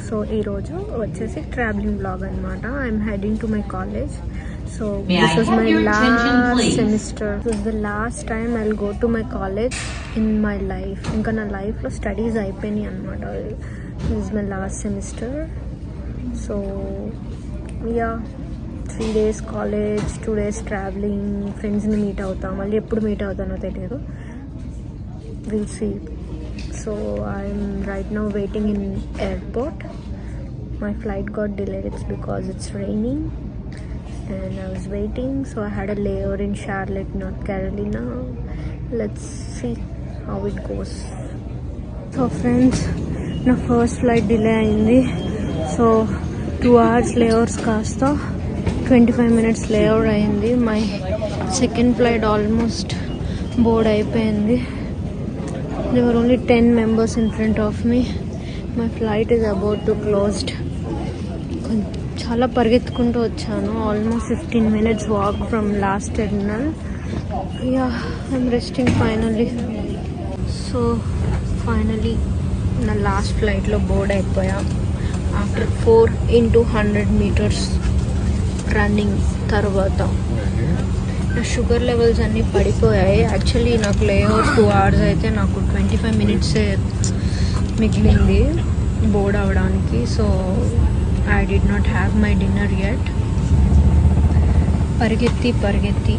So ఈరోజు వచ్చేసి travelling vlog అనమాట. I'm heading to my college. So this was my last semester. This is the last time I will go to my college in my life. ఇంకా నా లైఫ్లో studies అయిపోయినాయి అనమాట. దిస్ ఇస్ మై లాస్ట్ సెమిస్టర్. So yeah 3 days college, 2 days travelling, ఫ్రెండ్స్ని మీట్ అవుతాం. మళ్ళీ ఎప్పుడు మీట్ అవుతానో తెలియదు. Will see. So I'm right now waiting in airport. My flight got delayed. It's because it's raining and I was waiting, so I had a layover in Charlotte, North Carolina. Let's see how it goes. So friends, na first flight delay ayindi. So 2 hours layovers kasta 25 minutes layover ayindi. My second flight almost board అయిపోయింది. There were only 10 members in front of me. My flight is about to closed. చాలా పరిగెత్తుకుంటూ వచ్చాను. Almost 15 minutes walk from last terminal. Yeah I'm resting finally. So finally నా last ఫ్లైట్లో board అయిపోయా. After 4 into 100 meters running తర్వాత నా sugar levels అన్నీ పడిపోయాయి. యాక్చువల్లీ నాకు లేఓవర్ 2 hours అయితే నాకు 25 minutes మిగిలింది బోర్డ్ అవ్వడానికి. So I did not have my dinner yet. పరిగెత్తి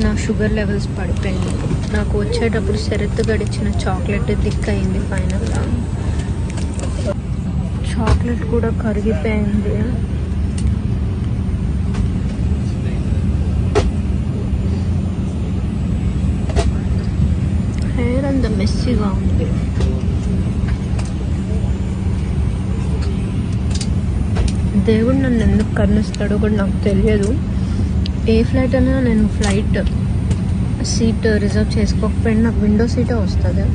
నా షుగర్ లెవెల్స్ పడిపోయింది. నాకు వచ్చేటప్పుడు శరత్ గడిచిన చాక్లెట్ థిక్ అయింది. ఫైనల్గా చాక్లెట్ కూడా కరిగిపోయింది. హెయిర్ అంత మెస్సీగా ఉంది. దేవుడు నన్ను ఎందుకు కరుణిస్తాడో కూడా నాకు తెలియదు. ఏ ఫ్లైట్ అయినా నేను ఫ్లైట్ సీట్ రిజర్వ్ చేసుకోకపోయినా నాకు విండో సీటే వస్తుంది.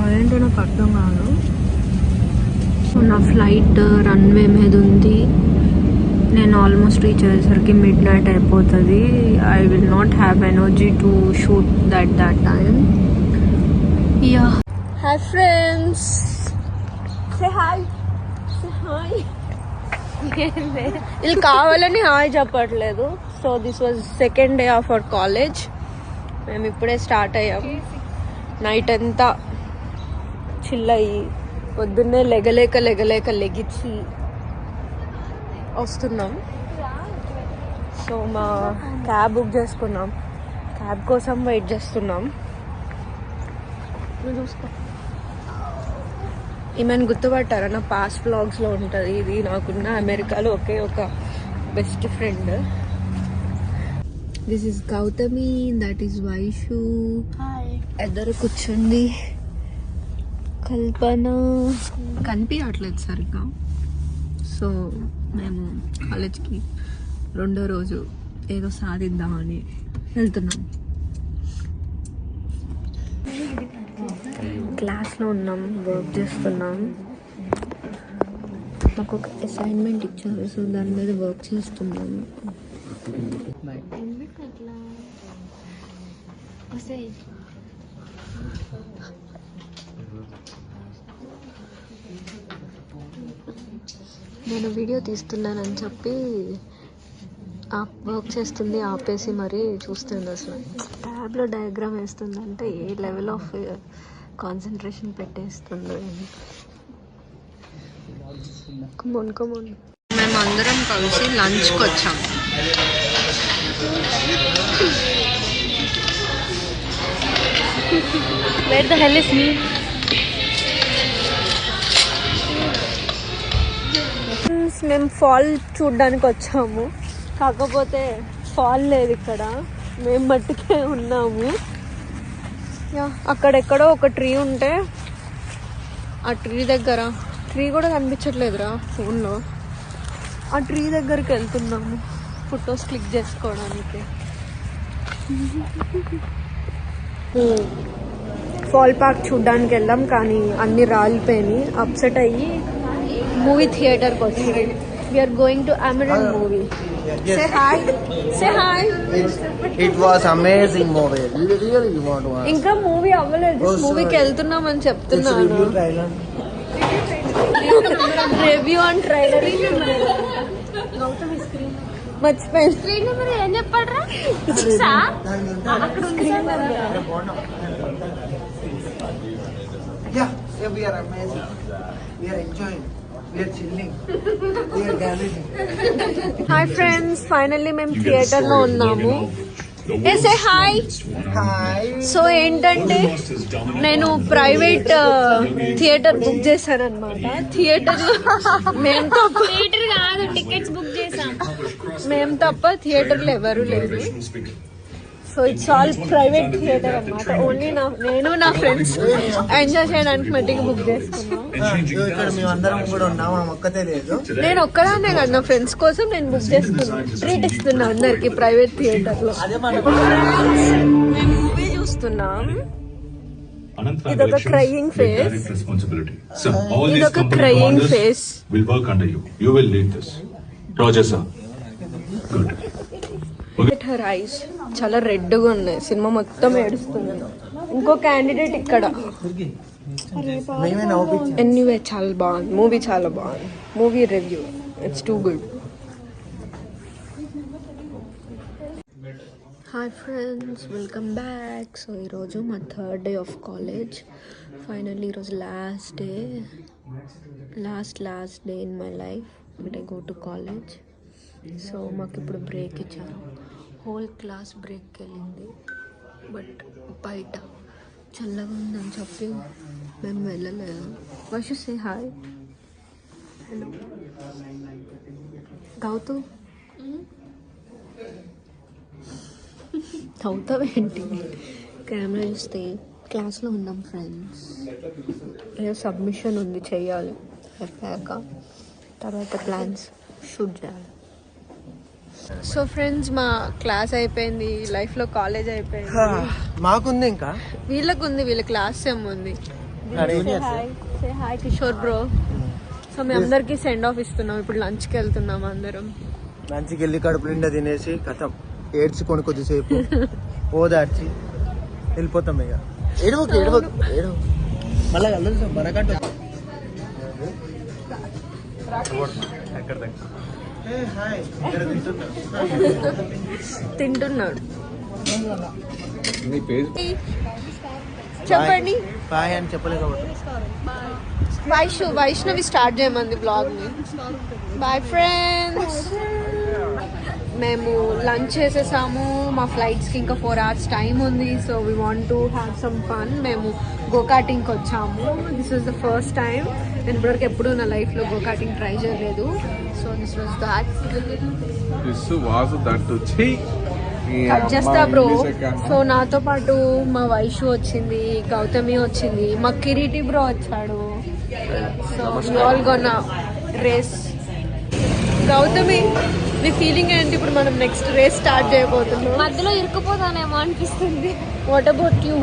అదేంటో నాకు అర్థం కాదు. సో నా ఫ్లైట్ రన్వే మీద ఉంది. నేను ఆల్మోస్ట్ రీచ్ అయ్యేసరికి midnight అయిపోతుంది. I will not have energy to shoot that time. Yeah hi friends, say hi. వీళ్ళు కావాలని హాయ్ చెప్పట్లేదు. So this was second day of our college. మేము ఇప్పుడే స్టార్ట్ అయ్యాం. నైట్ అంతా చిల్ అయ్యి పొద్దున్నే లెగలేక లెగిచ్చి వస్తున్నాం. సో మా క్యాబ్ బుక్ చేసుకున్నాం. క్యాబ్ కోసం వెయిట్ చేస్తున్నాం. చూసుకో, ఈమెను గుర్తుపట్టారా? నా పాస్ట్ వ్లాగ్స్లో ఉంటుంది. ఇది నాకున్న అమెరికాలో ఒకే ఒక best friend. This is Gautami, that is Vaishu. ఎద్దరు కూర్చుంది. కల్పన కనిపించట్లేదు సరిగ్గా. సో మేము కాలేజ్కి 2వ రోజు ఏదో సాధిద్దామని వెళ్తున్నాం. క్లాస్లో ఉన్నాం, వర్క్ చేస్తున్నాం. మాకు ఒక అసైన్మెంట్ ఇచ్చారు. సో దాని మీద వర్క్ చేస్తున్నాము. నేను వీడియో తీస్తున్నానని చెప్పి వర్క్ చేస్తుంది ఆపేసి మరీ చూస్తుంది. అసలు ట్యాబ్లో డయాగ్రామ్ వేస్తుందంటే ఏ లెవెల్ ఆఫ్ కాన్సన్ట్రేషన్ పెట్టేస్తుందో. కమోన్ మేము అందరం కలిసి లంచ్కి వచ్చాం. Where the hell is me? మేము ఫాల్ చూడ్డానికి వచ్చాము. కాకపోతే ఫాల్ లేదు ఇక్కడ, మేము మట్టుకే ఉన్నాము. అక్కడెక్కడో ఒక ట్రీ ఉంటే ఆ ట్రీ కూడా కనిపించట్లేదురా ఫోన్లో. ఆ ట్రీ దగ్గరికి వెళ్తున్నాము ఫొటోస్ క్లిక్ చేసుకోవడానికి. ఫాల్ పార్క్ చూడ్డానికి వెళ్ళాం కానీ అన్ని రాలిపోయినాయి. అప్సెట్ అయ్యి మూవీ థియేటర్కి వచ్చి we are going to Amaran movie. Yes. Say hi. It was amazing movie. Really you want to watch? ఇంకా మూవీ అవ్వలేదు. మూవీకి వెళ్తున్నాం అని చెప్తున్నాను. రివ్యూ ఆన్ ట్రైలర్ మర్చిపోయింది. స్క్రీన్ నెంబర్ ఏం చెప్పాడ్రా? Yeah, we are amazing. We are enjoying. We are chilling. We are gathering. Hi friends, finally మేము theatre లో ఉన్నాము. Say hi. Hi. సో ఏంటంటే నేను ప్రైవేట్ థియేటర్ బుక్ చేశాను అనమాట. థియేటర్ లో మేము తప్ప థియేటర్ కాదు, టికెట్స్ బుక్ చేసాం. మేము తప్ప థియేటర్ లో ఎవరు లేరు. So it's all private theatre అనమాట. ఓన్లీ నేను నా ఫ్రెండ్స్ ఎంజాయ్ చేయడానికి మట్టికి బుక్ చేసుకున్నాం. ఇక్కడ మేమందరం కూడా ఉన్నాం, మా ఒక్కతే లేదు. నేను ఒక్కదాన్నే కదా, నా ఫ్రెండ్స్ కోసం నేను బుక్ చేసుకున్నాను. ట్రీట్ ఇస్తున్నా అందరికి ప్రైవేట్ థియేటర్ లో. మేము మూవీ చూస్తున్నాం. ఇదొక క్రయింగ్ ఫేస్, ఇదొక crying face. will work under you. You will lead this. Roger, sir. Good. Her ice చాలా రెడ్గా ఉన్నాయి. సినిమా మొత్తం ఏడుస్తుంది. ఇంకో క్యాండిడేట్ ఇక్కడ. మేమే నవ్వుపించాం. ఎనీవే చాలా బాగుంది మూవీ, చాలా బాగుంది movie. Review it's too good. Hi friends, welcome back. So ఈరోజు మా third day of college. Finally ఈరోజు last day in my life but I go to college. So మాకు ఇప్పుడు బ్రేక్ ఇచ్చారు. హోల్ క్లాస్ బ్రేక్కి వెళ్ళింది. బట్ బయట చల్లగా ఉందని చెప్పి మేము వెళ్ళలేదు. Vaishu say hi. Hello Gautu. అవుతావేంటి? కెమెరా చూస్తే క్లాస్లో ఉన్నాం ఫ్రెండ్స్. ఏదో సబ్మిషన్ ఉంది, చెయ్యాలి. అయిపోయాక తర్వాత ప్లాన్స్ షూట్ చేయాలి. సో ఫ్రెండ్స్, మా క్లాస్ అయిపోయింది. లైఫ్లో కాలేజ్ అయిపోయింది. మాకుంది ఇంకా, వీళ్ళకు ఉంది, వీళ్ళ క్లాస్ ఏం ఉంది. Hi Kishore bro. సో మేము అందరికి సెండ్ ఆఫ్ ఇస్తున్నాం. ఇప్పుడు లంచ్కి వెళ్తున్నాం అందరం. లంచ్కి వెళ్ళి కడుపు నిండా తినేసి కథం ఏడ్చుకొని కొద్దిసేపు ఓదార్చి వెళ్ళిపోతాం. ఇక ఏడవకు మళ్ళీ కలుస్తాం. మనకంటూ తింటున్నాడు. చెప్పండి. బాయ్ అని చెప్పలేకపోతే వైష్ణవి స్టార్ట్ చేయమంది బ్లాగ్ ని. Bye friends. మేము లంచ్ చేసేసాము. మా ఫ్లైట్స్కి ఇంకా 4 hours టైం ఉంది. So we want to have some fun. మేము గోకాటింగ్కి వచ్చాము. This was the first time. నేను ఇప్పటివరకు ఎప్పుడూ నా లైఫ్లో గోకాటింగ్ ట్రై చేయలేదు. So this was that. Cut చేస్తా బ్రో. సో నాతో పాటు మా వైషు వచ్చింది, గౌతమి వచ్చింది, మా కిరీటి బ్రో వచ్చాడు. So we all gonna race. Gautami, నీ ఫీలింగ్ ఏంటి? ఇప్పుడు మనం నెక్స్ట్ రేస్ స్టార్ట్ చేయబోతున్నాం. మధ్యలో ఇరుక్కుపోతానేమో అనిపిస్తుంది. What about you?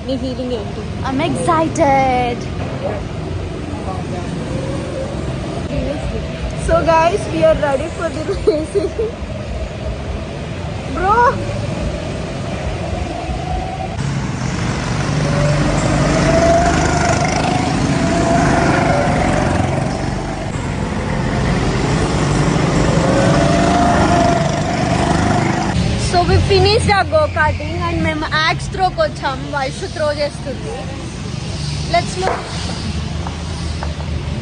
నీ ఫీలింగ్ ఏంటి? I'm excited. So guys, we are ready for the racing. Bro, so we finished our go-karting and మేము యాక్స్ త్రోకి వచ్చాం. వైషు త్రో చేస్తుంది. Let's look.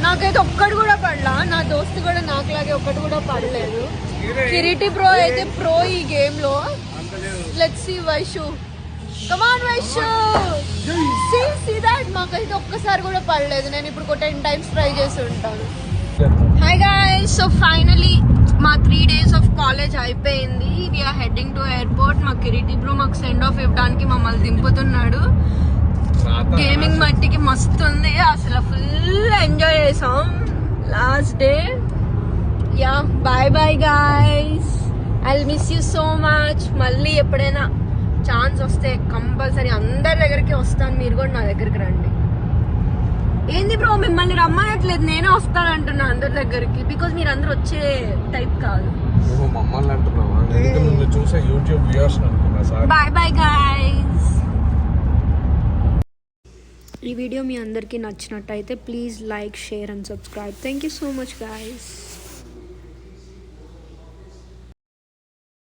నాకైతే ఒక్కడు కూడా పడలా. నా దోస్తు కూడా నాకులాగే ఒక్కడు కూడా పడలేదు. కిరీటి బ్రో అయితే ప్రో ఈ గేమ్ లో. Let's see Vaishu. Come on Vaishu. See that. మాకైతే ఒక్కసారి కూడా పడలేదు. నేను ఇప్పుడు 10 times ట్రై చేసి ఉంటాను. Hi guys. సో ఫైనలీ మా 3 days ఆఫ్ కాలేజ్ అయిపోయింది. We're heading to airport. మా కిరీటి బ్రో మాకు సెండ్ ఆఫ్ ఇవ్వడానికి మమ్మల్ని దింపుతున్నాడు. గేమింగ్ మట్టికి మస్తు ఉంది. అసలు ఫుల్ ఎంజాయ్ చేసాం last day. Yeah, bye bye guys. I will miss you so much. మళ్ళీ ఎప్పుడైనా ఛాన్స్ వస్తే కంపల్సరీ అందరి దగ్గరికి వస్తాను. మీరు కూడా నా దగ్గరికి రండి. ఏంది బ్రో మిమ్మల్ని రమ్మనట్లేదు, నేనే వస్తాను అంటున్నా అందరి దగ్గరికి. బికాజ్ మీరు అందరు వచ్చే టైప్ కాదు. మమ్మల్ని అంటున్నావా? చూసే యూట్యూబ్ వ్యూవర్స్ అనుకున్నా. Bye bye guys. ఈ వీడియో మీ అందరికీ నచ్చినట్టయితే please like, share and subscribe. Thank you so much guys.